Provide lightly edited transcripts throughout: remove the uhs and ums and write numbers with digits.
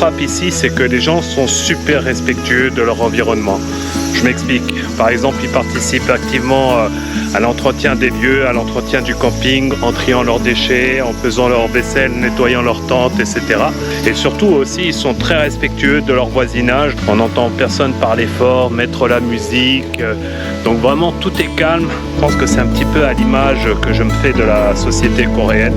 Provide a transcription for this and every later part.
frappe ici, c'est que les gens sont super respectueux de leur environnement. Je m'explique. Par exemple, ils participent activement à l'entretien des lieux, à l'entretien du camping, en triant leurs déchets, en faisant leur vaisselle, nettoyant leurs tentes, etc. Et surtout aussi, ils sont très respectueux de leur voisinage. On n'entend personne parler fort, mettre la musique. Donc vraiment, tout est calme. Je pense que c'est un petit peu à l'image que je me fais de la société coréenne.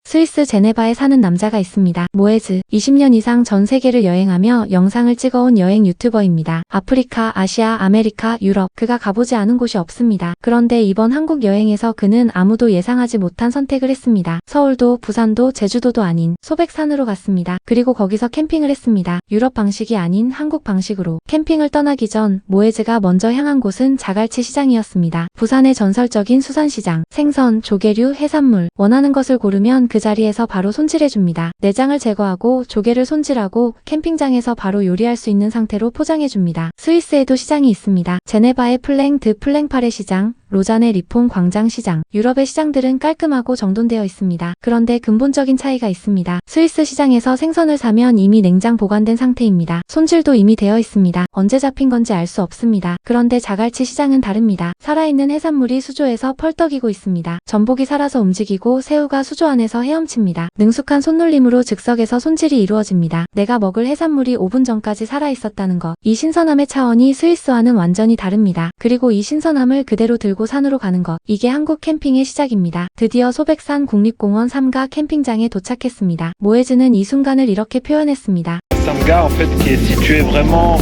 스위스 제네바에 사는 남자가 있습니다. 모에즈. 20년 이상 전 세계를 여행하며 영상을 찍어온 여행 유튜버입니다. 아프리카, 아시아, 아메리카, 유럽. 그가 가보지 않은 곳이 없습니다. 그런데 이번 한국 여행에서 그는 아무도 예상하지 못한 선택을 했습니다. 서울도, 부산도, 제주도도 아닌 소백산으로 갔습니다. 그리고 거기서 캠핑을 했습니다. 유럽 방식이 아닌 한국 방식으로. 캠핑을 떠나기 전 모에즈가 먼저 향한 곳은 자갈치 시장이었습니다. 부산의 전설적인 수산시장. 생선, 조개류, 해산물. 원하는 것을 고르면 그 자리에서 바로 손질해줍니다. 내장을 제거하고 조개를 손질하고 캠핑장에서 바로 요리할 수 있는 상태로 포장해줍니다. 스위스에도 시장이 있습니다. 제네바의 플랭 드 플랭파레 시장, 로잔의 리폼 광장 시장. 유럽의 시장들은 깔끔하고 정돈되어 있습니다. 그런데 근본적인 차이가 있습니다. 스위스 시장에서 생선을 사면 이미 냉장 보관된 상태입니다. 손질도 이미 되어 있습니다. 언제 잡힌 건지 알 수 없습니다. 그런데 자갈치 시장은 다릅니다. 살아있는 해산물이 수조에서 펄떡이고 있습니다. 전복이 살아서 움직이고 새우가 수조 안에서 헤엄칩니다. 능숙한 손놀림으로 즉석에서 손질이 이루어집니다. 내가 먹을 해산물이 5분 전까지 살아있었다는 것. 이 신선함의 차원이 스위스와는 완전히 다릅니다. 그리고 이 신선함을 그대로 들고 산으로 가는 것. 이게 한국 캠핑의 시작입니다. 드디어 소백산 국립공원 3가 캠핑장에 도착했습니다. 모에즈는 이 순간을 이렇게 표현했습니다. Samga en fait qui est situé vraiment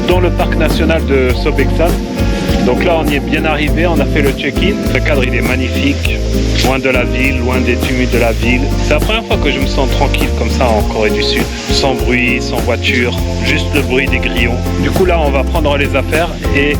dans le parc national de Sobeksan. Donc là on y est bien arrivé, on a fait le check-in. Le cadre il est magnifique, loin de la ville, loin des tumuls de la ville. C'est la première fois que je me sens tranquille comme ça en Corée du Sud. Sans bruit, sans voiture, juste le bruit des grillons. Du coup là on va prendre les affaires et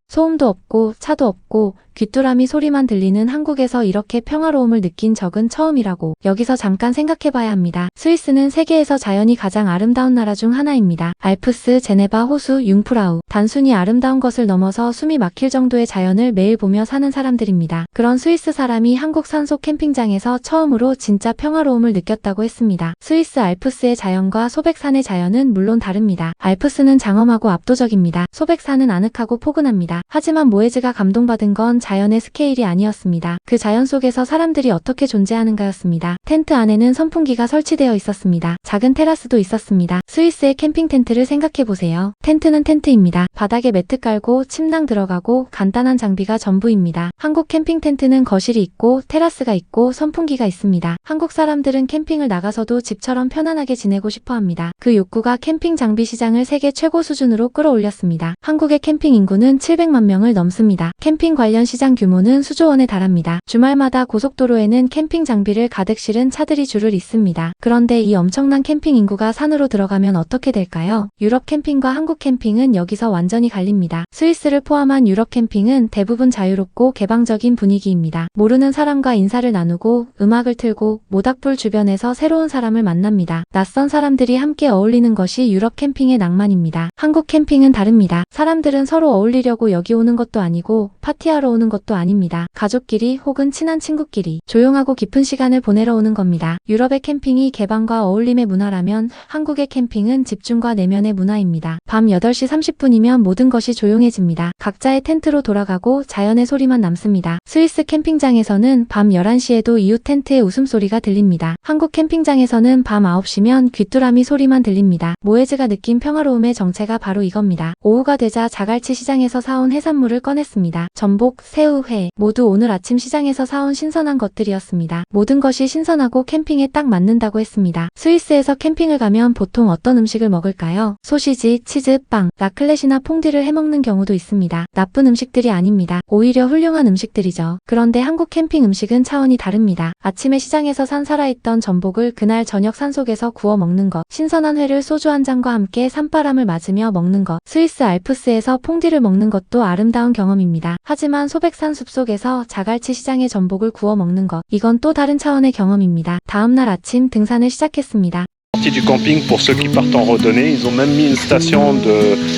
소음도 없고 차도 없고 귀뚜라미 소리만 들리는 한국에서 이렇게 평화로움을 느낀 적은 처음이라고. 여기서 잠깐 생각해봐야 합니다. 스위스는 세계에서 자연이 가장 아름다운 나라 중 하나입니다. 알프스, 제네바, 호수, 융프라우. 단순히 아름다운 것을 넘어서 숨이 막힐 정도의 자연을 매일 보며 사는 사람들입니다. 그런 스위스 사람이 한국 산속 캠핑장에서 처음으로 진짜 평화로움을 느꼈다고 했습니다. 스위스 알프스의 자연과 소백산의 자연은 물론 다릅니다. 알프스는 장엄하고 압도적입니다. 소백산은 아늑하고 포근합니다. 하지만 모에즈가 감동받은 건 자연의 스케일이 아니었습니다. 그 자연 속에서 사람들이 어떻게 존재하는가였습니다. 텐트 안에는 선풍기가 설치되어 있었습니다. 작은 테라스도 있었습니다. 스위스의 캠핑 텐트를 생각해보세요. 텐트는 텐트입니다. 바닥에 매트 깔고 침낭 들어가고 간단한 장비가 전부입니다. 한국 캠핑 텐트는 거실이 있고 테라스가 있고 선풍기가 있습니다. 한국 사람들은 캠핑을 나가서도 집처럼 편안하게 지내고 싶어 합니다. 그 욕구가 캠핑 장비 시장을 세계 최고 수준으로 끌어올렸습니다. 한국의 캠핑 인구는 700만 명을 넘습니다. 캠핑 관련 시장 규모는 수조 원에 달합니다. 주말마다 고속도로에는 캠핑 장비를 가득 실은 차들이 줄을 잇습니다. 그런데 이 엄청난 캠핑 인구가 산으로 들어가면 어떻게 될까요? 유럽 캠핑과 한국 캠핑은 여기서 완전히 갈립니다. 스위스를 포함한 유럽 캠핑은 대부분 자유롭고 개방적인 분위기입니다. 모르는 사람과 인사를 나누고 음악을 틀고 모닥불 주변에서 새로운 사람을 만납니다. 낯선 사람들이 함께 어울리는 것이 유럽 캠핑의 낭만입니다. 한국 캠핑은 다릅니다. 사람들은 서로 어울리려고 여기 오는 것도 아니고 파티하러 오는 것도 아닙니다. 가족끼리 혹은 친한 친구끼리 조용하고 깊은 시간을 보내러 오는 겁니다. 유럽의 캠핑이 개방과 어울림의 문화라면 한국의 캠핑은 집중과 내면의 문화입니다. 밤 8시 30분이면 모든 것이 조용해집니다. 각자의 텐트로 돌아가고 자연의 소리만 남습니다. 스위스 캠핑장에서는 밤 11시에도 이웃 텐트의 웃음소리가 들립니다. 한국 캠핑장에서는 밤 9시면 귀뚜라미 소리만 들립니다. 모에즈가 느낀 평화로움의 정체가 바로 이겁니다. 오후가 되자 자갈치 시장에서 사온 해산물을 꺼냈습니다. 전복, 새우, 회 모두 오늘 아침 시장에서 사온 신선한 것들이었습니다. 모든 것이 신선하고 캠핑에 딱 맞는다고 했습니다. 스위스에서 캠핑을 가면 보통 어떤 음식을 먹을까요? 소시지, 치즈, 빵, 라클렛이나 퐁디를 해먹는 경우도 있습니다. 나쁜 음식들이 아닙니다. 오히려 훌륭한 음식들이죠. 그런데 한국 캠핑 음식은 차원이 다릅니다. 아침에 시장에서 산 살아있던 전복을 그날 저녁 산속에서 구워 먹는 것, 신선한 회를 소주 한 잔과 함께 산바람을 맞으며 먹는 것, 스위스 알프스에서 퐁디를 먹는 것도 아름다운 경험입니다. 하지만 소백산 숲속에서 자갈치 시장의 전복을 구워 먹는 것, 이건 또 다른 차원의 경험입니다. 다음날 아침 등산을 시작했습니다. Du camping pour ceux qui partent en randonnée, ils ont même mis une station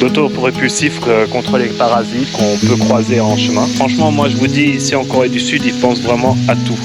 d'autopropulsif contre les parasites qu'on peut croiser en chemin. Franchement, moi je vous dis, ici en Corée du Sud, ils pensent vraiment à tout.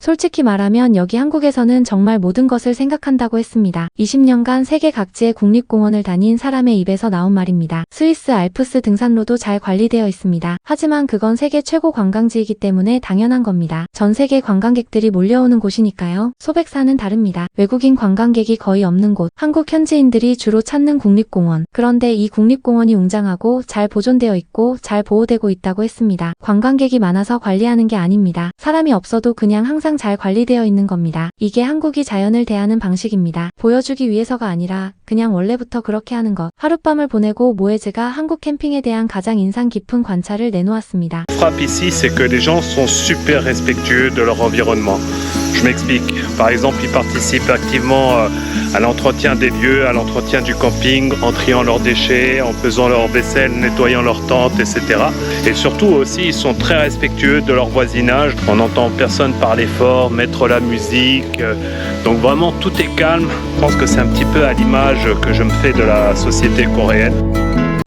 솔직히 말하면 여기 한국에서는 정말 모든 것을 생각한다고 했습니다. 20년간 세계 각지의 국립공원을 다닌 사람의 입에서 나온 말입니다. 스위스 알프스 등산로도 잘 관리되어 있습니다. 하지만 그건 세계 최고 관광지이기 때문에 당연한 겁니다. 전 세계 관광객들이 몰려오는 곳이니까요. 소백산은 다릅니다. 외국인 관광객이 거의 없는 곳, 한국 현지인들이 주로 찾는 국립공원. 그런데 이 국립공원이 웅장하고 잘 보존되어 있고 잘 보호되고 있다고 했습니다. 관광객이 많아서 관리하는 게 아닙니다. 사람이 없어도 그냥 항상 잘 관리되어 있는 겁니다. 이게 한국이 자연을 대하는 방식입니다. 보여주기 위해서가 아니라 그냥 원래부터 그렇게 하는 것. 하룻밤을 보내고 모에즈가 한국 캠핑에 대한 가장 인상 깊은 관찰을 내놓았습니다. Frappe ici, c'est que les gens sont super respectueux de leur environnement. Je m'explique. Par exemple, ils participent activement à l'entretien des lieux, à l'entretien du camping, en triant leurs déchets, en faisant leur vaisselle, nettoyant leurs tentes, etc. Et surtout aussi, ils sont très respectueux de leur voisinage. On n'entend personne parler fort, mettre la musique. Donc vraiment, tout est calme. Je pense que c'est un petit peu à l'image que je me fais de la société coréenne.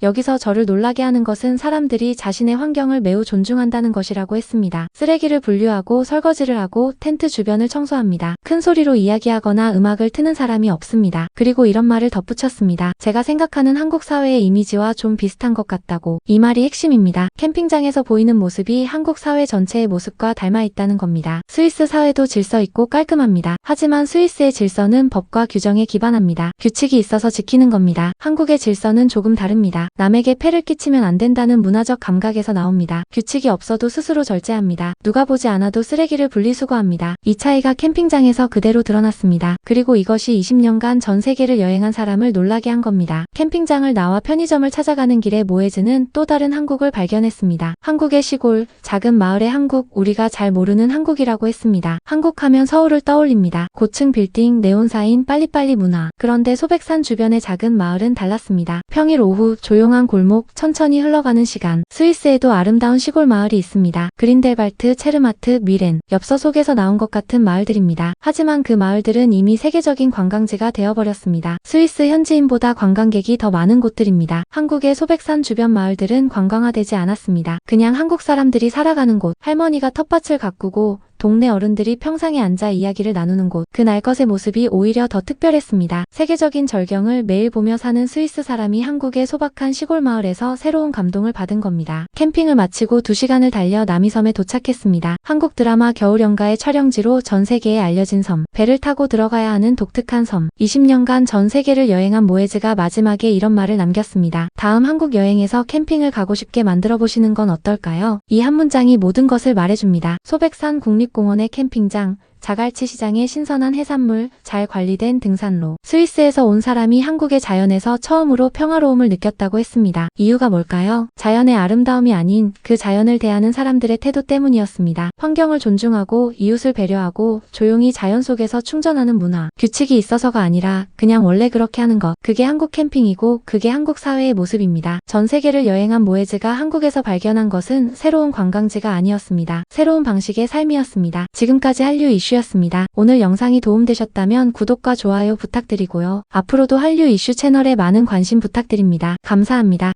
여기서 저를 놀라게 하는 것은 사람들이 자신의 환경을 매우 존중한다는 것이라고 했습니다. 쓰레기를 분류하고 설거지를 하고 텐트 주변을 청소합니다. 큰 소리로 이야기하거나 음악을 트는 사람이 없습니다. 그리고 이런 말을 덧붙였습니다. 제가 생각하는 한국 사회의 이미지와 좀 비슷한 것 같다고. 이 말이 핵심입니다. 캠핑장에서 보이는 모습이 한국 사회 전체의 모습과 닮아 있다는 겁니다. 스위스 사회도 질서 있고 깔끔합니다. 하지만 스위스의 질서는 법과 규정에 기반합니다. 규칙이 있어서 지키는 겁니다. 한국의 질서는 조금 다릅니다. 남에게 폐를 끼치면 안 된다는 문화적 감각에서 나옵니다. 규칙이 없어도 스스로 절제합니다. 누가 보지 않아도 쓰레기를 분리수거합니다. 이 차이가 캠핑장에서 그대로 드러났습니다. 그리고 이것이 20년간 전 세계를 여행한 사람을 놀라게 한 겁니다. 캠핑장을 나와 편의점을 찾아가는 길에 모에즈는 또 다른 한국을 발견했습니다. 한국의 시골, 작은 마을의 한국, 우리가 잘 모르는 한국이라고 했습니다. 한국하면 서울을 떠올립니다. 고층 빌딩, 네온사인, 빨리빨리 문화. 그런데 소백산 주변의 작은 마을은 달랐습니다. 평일 오후 조용한 골목, 천천히 흘러가는 시간. 스위스에도 아름다운 시골 마을이 있습니다. 그린델발트, 체르마트, 미렌, 엽서 속에서 나온 것 같은 마을들입니다. 하지만 그 마을들은 이미 세계적인 관광지가 되어버렸습니다. 스위스 현지인보다 관광객이 더 많은 곳들입니다. 한국의 소백산 주변 마을들은 관광화되지 않았습니다. 그냥 한국 사람들이 살아가는 곳. 할머니가 텃밭을 가꾸고 동네 어른들이 평상에 앉아 이야기를 나누는 곳. 그 날것의 모습이 오히려 더 특별했습니다. 세계적인 절경을 매일 보며 사는 스위스 사람이 한국의 소박한 시골 마을에서 새로운 감동을 받은 겁니다. 캠핑을 마치고 2시간을 달려 남이섬에 도착했습니다. 한국 드라마 겨울연가의 촬영지로 전 세계에 알려진 섬. 배를 타고 들어가야 하는 독특한 섬. 20년간 전 세계를 여행한 모에즈가 마지막에 이런 말을 남겼습니다. 다음 한국 여행에서 캠핑을 가고 싶게 만들어 보시는 건 어떨까요? 이 한 문장이 모든 것을 말해줍니다. 소백산 국립공원의 캠핑장, 자갈치 시장의 신선한 해산물, 잘 관리된 등산로. 스위스에서 온 사람이 한국의 자연에서 처음으로 평화로움을 느꼈다고 했습니다. 이유가 뭘까요? 자연의 아름다움이 아닌 그 자연을 대하는 사람들의 태도 때문이었습니다. 환경을 존중하고 이웃을 배려하고 조용히 자연 속에서 충전하는 문화. 규칙이 있어서가 아니라 그냥 원래 그렇게 하는 것. 그게 한국 캠핑이고 그게 한국 사회의 모습입니다. 전 세계를 여행한 모에즈가 한국에서 발견한 것은 새로운 관광지가 아니었습니다. 새로운 방식의 삶이었습니다. 지금까지 한류 이슈였습니다. 오늘 영상이 도움되셨다면 구독과 좋아요 부탁드리고요. 앞으로도 한류 이슈 채널에 많은 관심 부탁드립니다. 감사합니다.